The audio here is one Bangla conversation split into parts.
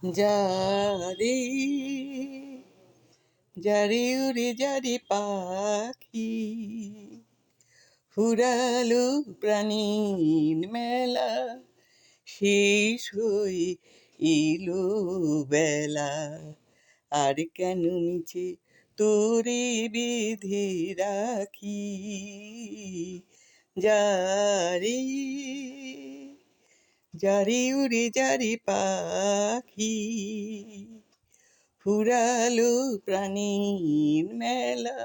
যারে যারে উড়ে যারে পাখি ফুরালো প্রাণীর মেলা শেষ হয়ে এলো বেলা আর কেন মিছে তোরে বেঁধে রাখি যারে যারে উড়ে যারে পাখি ফুরালো প্রাণীর মেলা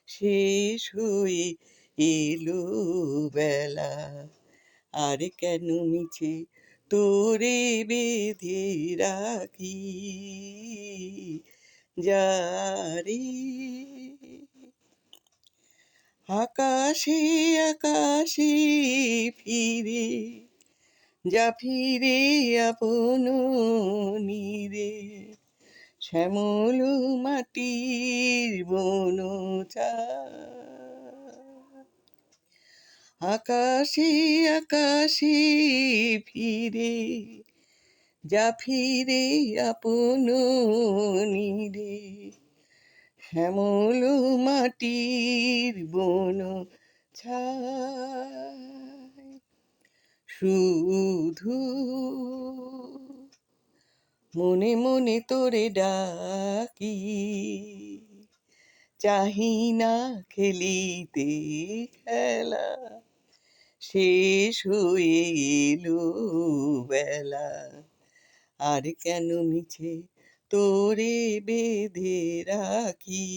শেষ হয়ে এলো বেলা আর কেন মিছে তোরে বেঁধে রাখি যারে আকাশে আকাশে ফিরে যা ফিরে আপন নীরে শ্যামল মাটির বন আকাশে আকাশে ফিরে যা ফিরে আপন নীরে শ্যামল মাটির বন ছায় শুধু মনে মনে তোরে ডাকি চাহি না খেলিতে খেলা শেষ হয়ে এলো বেলা আর কেন মিছে তোরে বেঁধে রাখি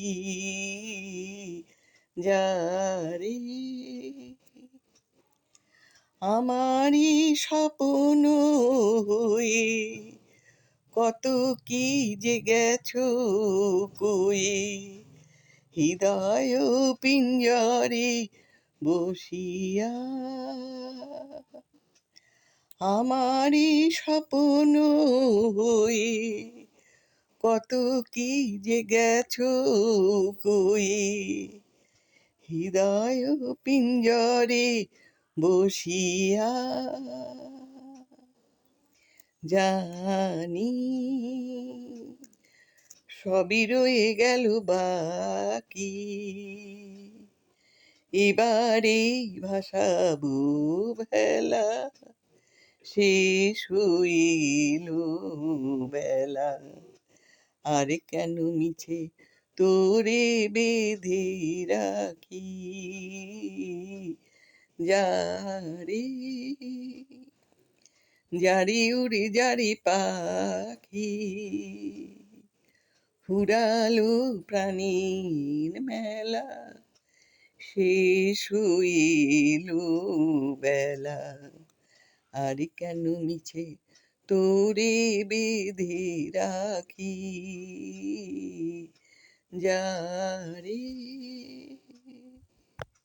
যারে আমারই স্বপ্ন হয়ে কত কি যে গেছো কয়ে হৃদয় পিঞ্জরে বসিয়া আমারই স্বপ্ন হয়ে কত কি যে গেছো কয়ে হৃদয় পিঞ্জরে বসিয়া জানি সবই রয়ে গেল বাকি এবারে ভাসাবো ভেলা শেষ হয়ে এলো বেলা আর কেন মিছে তোরে বেঁধে রাখি যারে যারে উড়ে যারে পাখি ফুরালো প্রাণীর মেলা শেষ হয়ে এলো বেলা আর কেন মিছে তোরে বেঁধে রাখি যারে